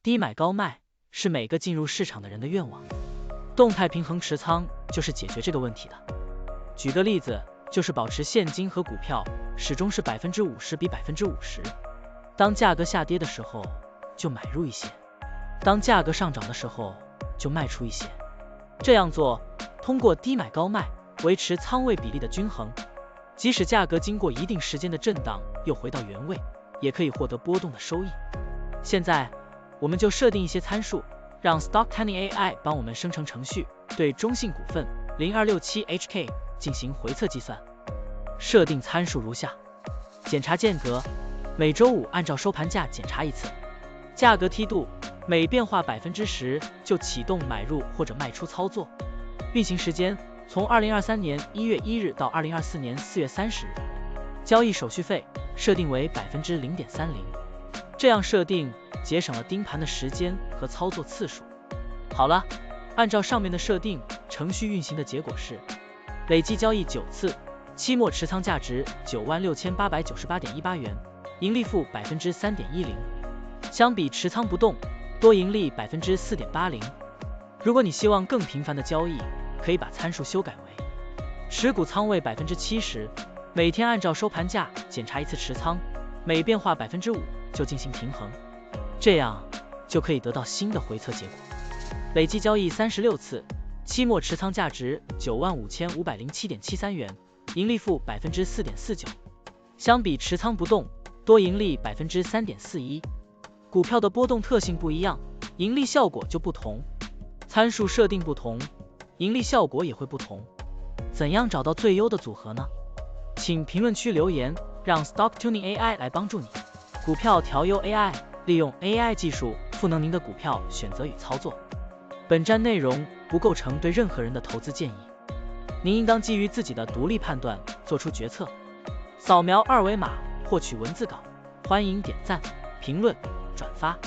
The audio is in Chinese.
低买高卖是每个进入市场的人的愿望，动态平衡持仓就是解决这个问题的。举个例子，就是保持现金和股票始终是50%比50%，当价格下跌的时候就买入一些，当价格上涨的时候就卖出一些。这样做，通过低买高卖维持仓位比例的均衡，即使价格经过一定时间的震荡又回到原位，也可以获得波动的收益。现在我们就设定一些参数，让 Stocktunny AI 帮我们生成程序，对中信股份 0267HK 进行回测计算。设定参数如下：检查间隔，每周五按照收盘价检查一次；价格梯度，每变化10%就启动买入或者卖出操作；运行时间从2023年1月1日到2024年4月30日；交易手续费设定为0.30%，这样设定节省了盯盘的时间和操作次数。好了，按照上面的设定，程序运行的结果是累计交易9次，期末持仓价值96898.18元，盈利负3.10%，相比持仓不动，多盈利4.80%。如果你希望更频繁的交易，可以把参数修改为持股仓位70%，每天按照收盘价检查一次持仓，每变化5%就进行平衡，这样就可以得到新的回测结果。累计交易36次，期末持仓价值95507.73元，盈利负4.49%，相比持仓不动，多盈利3.41%。股票的波动特性不一样，盈利效果就不同，参数设定不同，盈利效果也会不同。怎样找到最优的组合呢？请评论区留言，让 Stocktunny AI 来帮助你。股票调优 AI， 利用 AI 技术赋能您的股票选择与操作。本站内容不构成对任何人的投资建议，您应当基于自己的独立判断做出决策。扫描二维码获取文字稿，欢迎点赞、评论、转发。